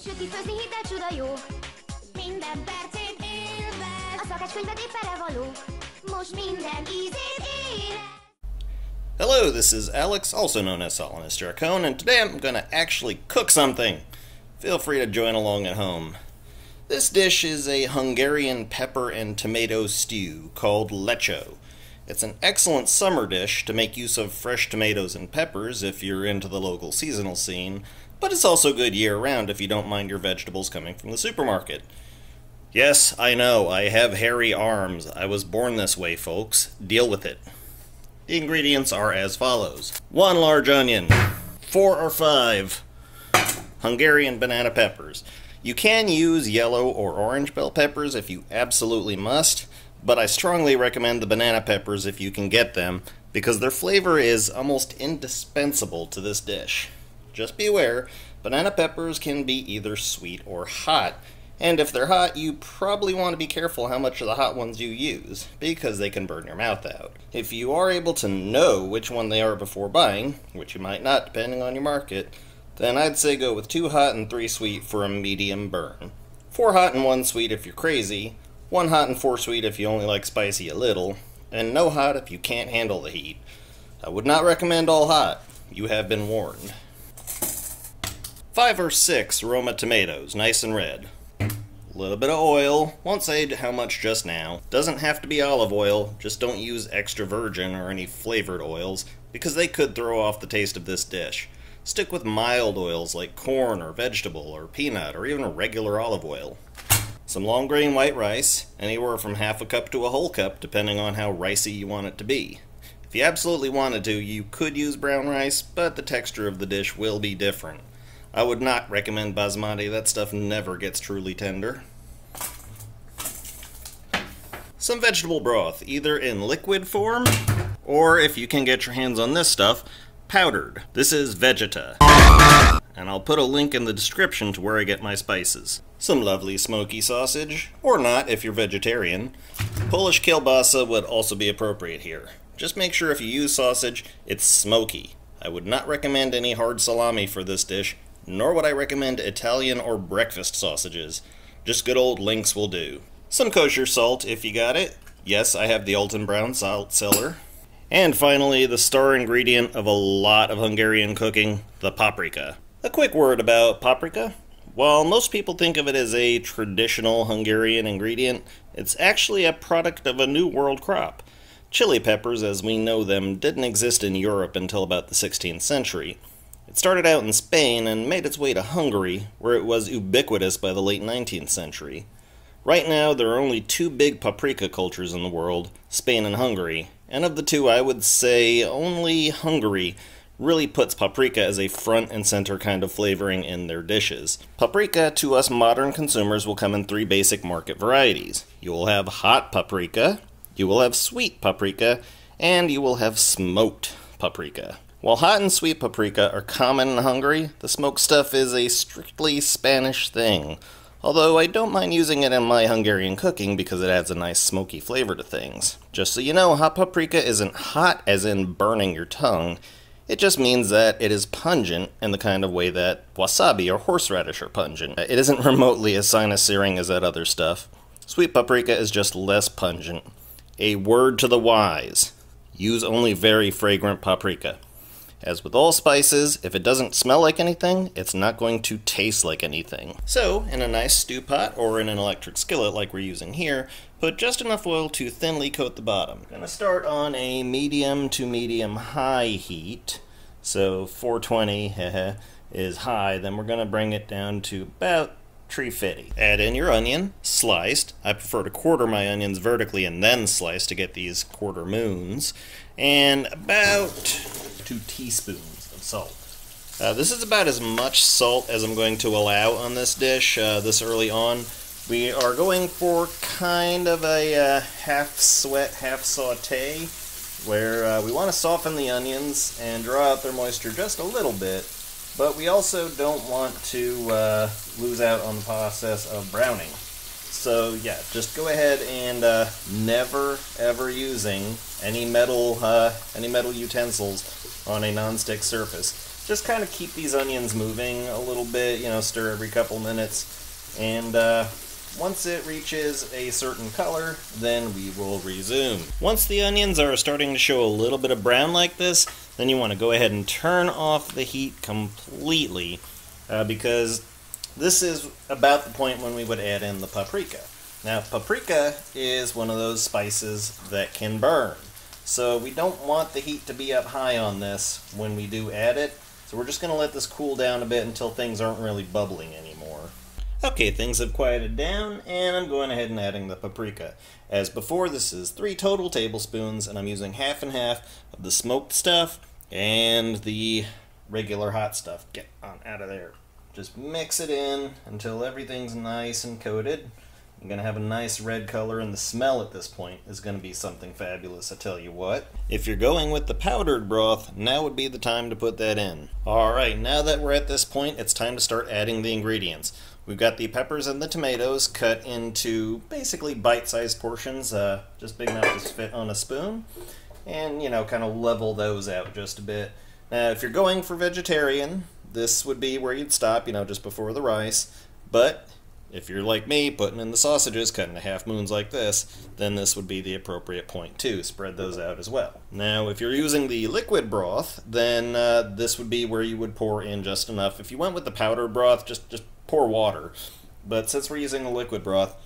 Süti főzni, hidd el, csuda jó. Minden percét élvez. A szakácskönyved éppen való. Most minden ízét éred. Hello, this is Alex, also known as Solanus Dracon, and today I'm going to actually cook something. Feel free to join along at home. This dish is a Hungarian pepper and tomato stew called Lecso. It's an excellent summer dish to make use of fresh tomatoes and peppers if you're into the local seasonal scene, but it's also good year-round if you don't mind your vegetables coming from the supermarket. Yes, I know, I have hairy arms. I was born this way, folks. Deal with it. The ingredients are as follows. 1 large onion, 4 or 5 Hungarian banana peppers. You can use yellow or orange bell peppers if you absolutely must, but I strongly recommend the banana peppers if you can get them, because their flavor is almost indispensable to this dish. Just be aware, banana peppers can be either sweet or hot, and if they're hot, you probably want to be careful how much of the hot ones you use, because they can burn your mouth out. If you are able to know which one they are before buying, which you might not depending on your market, then I'd say go with 2 hot and 3 sweet for a medium burn. 4 hot and 1 sweet if you're crazy, 1 hot and 4 sweet if you only like spicy a little, and no hot if you can't handle the heat. I would not recommend all hot. You have been warned. 5 or 6 Roma tomatoes, nice and red. A little bit of oil, won't say how much just now. Doesn't have to be olive oil, just don't use extra virgin or any flavored oils, because they could throw off the taste of this dish. Stick with mild oils like corn or vegetable or peanut or even regular olive oil. Some long grain white rice, anywhere from half a cup to a whole cup depending on how ricey you want it to be. If you absolutely wanted to, you could use brown rice, but the texture of the dish will be different. I would not recommend basmati, that stuff never gets truly tender. Some vegetable broth, either in liquid form, or if you can get your hands on this stuff, powdered. This is Vegeta, and I'll put a link in the description to where I get my spices. Some lovely smoky sausage, or not if you're vegetarian. Polish kielbasa would also be appropriate here. Just make sure if you use sausage, it's smoky. I would not recommend any hard salami for this dish, nor would I recommend Italian or breakfast sausages. Just good old Lynx will do. Some kosher salt if you got it. Yes, I have the Alton Brown salt cellar. And finally, the star ingredient of a lot of Hungarian cooking, the paprika. A quick word about paprika. While most people think of it as a traditional Hungarian ingredient, it's actually a product of a New World crop. Chili peppers, as we know them, didn't exist in Europe until about the 16th century. It started out in Spain and made its way to Hungary, where it was ubiquitous by the late 19th century. Right now, there are only 2 big paprika cultures in the world, Spain and Hungary. And of the 2, I would say only Hungary really puts paprika as a front and center kind of flavoring in their dishes. Paprika, to us modern consumers, will come in 3 basic market varieties. You will have hot paprika, you will have sweet paprika, and you will have smoked paprika. While hot and sweet paprika are common in Hungary, the smoked stuff is a strictly Spanish thing. Although I don't mind using it in my Hungarian cooking because it adds a nice smoky flavor to things. Just so you know, hot paprika isn't hot as in burning your tongue. It just means that it is pungent in the kind of way that wasabi or horseradish are pungent. It isn't remotely as sinus-searing as that other stuff. Sweet paprika is just less pungent. A word to the wise: use only very fragrant paprika. As with all spices, if it doesn't smell like anything, it's not going to taste like anything. So, in a nice stew pot, or in an electric skillet like we're using here, put just enough oil to thinly coat the bottom. I'm gonna start on a medium to medium-high heat. So 420 is high, then we're gonna bring it down to about 350. Add in your onion, sliced. I prefer to quarter my onions vertically and then slice to get these quarter moons. And about 2 teaspoons of salt. This is about as much salt as I'm going to allow on this dish this early on. We are going for kind of a half sweat, half saute, where we want to soften the onions and draw out their moisture just a little bit, but we also don't want to lose out on the process of browning. So yeah, just go ahead and never ever using any metal utensils on a non-stick surface. just kind of keep these onions moving a little bit, you know, stir every couple minutes, and once it reaches a certain color, then we will resume. Once the onions are starting to show a little bit of brown like this, then you want to go ahead and turn off the heat completely, because this is about the point when we would add in the paprika. Now, paprika is one of those spices that can burn, so we don't want the heat to be up high on this when we do add it, so we're just going to let this cool down a bit until things aren't really bubbling anymore. Okay, things have quieted down, and I'm going ahead and adding the paprika. As before, this is 3 total tablespoons, and I'm using half and half of the smoked stuff and the regular hot stuff. Get on out of there. Just mix it in until everything's nice and coated. I'm going to have a nice red color, and the smell at this point is going to be something fabulous, I tell you what. If you're going with the powdered broth, now would be the time to put that in. Alright, now that we're at this point, it's time to start adding the ingredients. We've got the peppers and the tomatoes cut into basically bite-sized portions, just big enough to fit on a spoon, and, you know, kind of level those out just a bit. Now, if you're going for vegetarian, this would be where you'd stop, you know, just before the rice, but if you're like me, putting in the sausages, cut into half moons like this, then this would be the appropriate point too. Spread those out as well. Now, if you're using the liquid broth, then this would be where you would pour in just enough. If you went with the powdered broth, just pour water. But since we're using the liquid broth,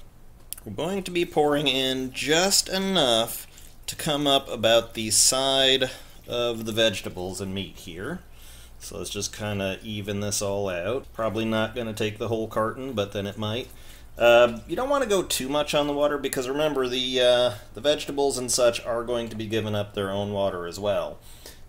we're going to be pouring in just enough to come up about the side of the vegetables and meat here. So let's just kind of even this all out. Probably not going to take the whole carton, but then it might. You don't want to go too much on the water, because remember, the vegetables and such are going to be giving up their own water as well.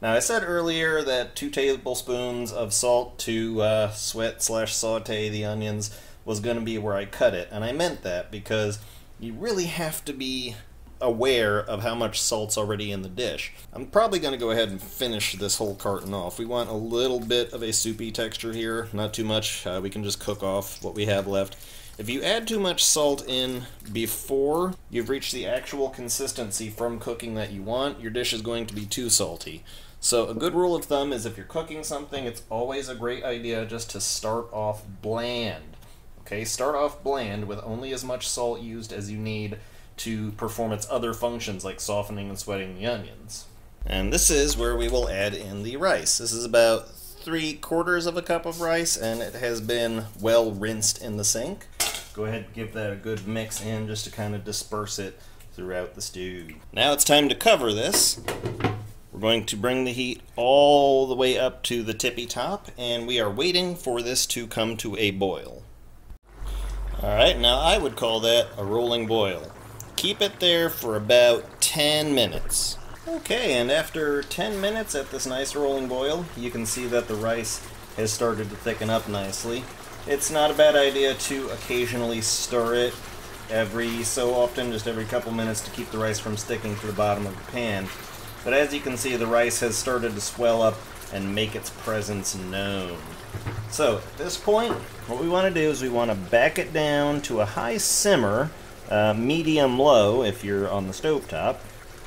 Now, I said earlier that 2 tablespoons of salt to sweat/saute the onions was going to be where I cut it, and I meant that because you really have to be aware of how much salt's already in the dish. I'm probably going to go ahead and finish this whole carton off. We want a little bit of a soupy texture here, not too much. We can just cook off what we have left. If you add too much salt in before you've reached the actual consistency from cooking that you want, your dish is going to be too salty. So a good rule of thumb is if you're cooking something, it's always a great idea just to start off bland. Okay, start off bland with only as much salt used as you need to perform its other functions like softening and sweating the onions. And this is where we will add in the rice. This is about 3/4 of a cup of rice, and it has been well rinsed in the sink. Go ahead and give that a good mix in just to kind of disperse it throughout the stew. Now it's time to cover this. We're going to bring the heat all the way up to the tippy top, and we are waiting for this to come to a boil. Alright, now I would call that a rolling boil. Keep it there for about 10 minutes. Okay, and after 10 minutes at this nice rolling boil, you can see that the rice has started to thicken up nicely. It's not a bad idea to occasionally stir it every so often, just every couple minutes, to keep the rice from sticking to the bottom of the pan. But as you can see, the rice has started to swell up and make its presence known. So at this point, what we want to do is we want to back it down to a high simmer, medium-low if you're on the stovetop,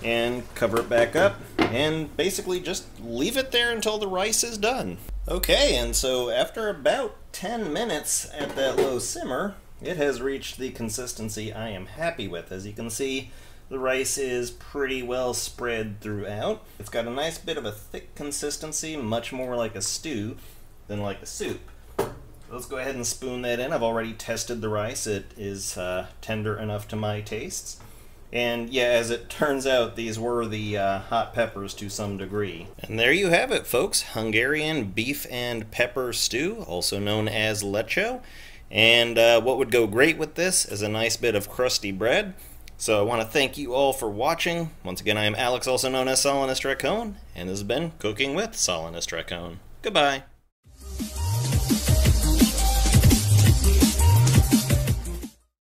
and cover it back up, and basically just leave it there until the rice is done. Okay, and so after about 10 minutes at that low simmer, it has reached the consistency I am happy with. As you can see, the rice is pretty well spread throughout. It's got a nice bit of a thick consistency, much more like a stew than like a soup. Let's go ahead and spoon that in. I've already tested the rice. It is tender enough to my tastes. And yeah, as it turns out, these were the hot peppers to some degree. And there you have it, folks. Hungarian beef and pepper stew, also known as Lecso. And what would go great with this is a nice bit of crusty bread. So I want to thank you all for watching. Once again, I am Alex, also known as Solanus Dracon, and this has been Cooking with Solanus Dracon. Goodbye.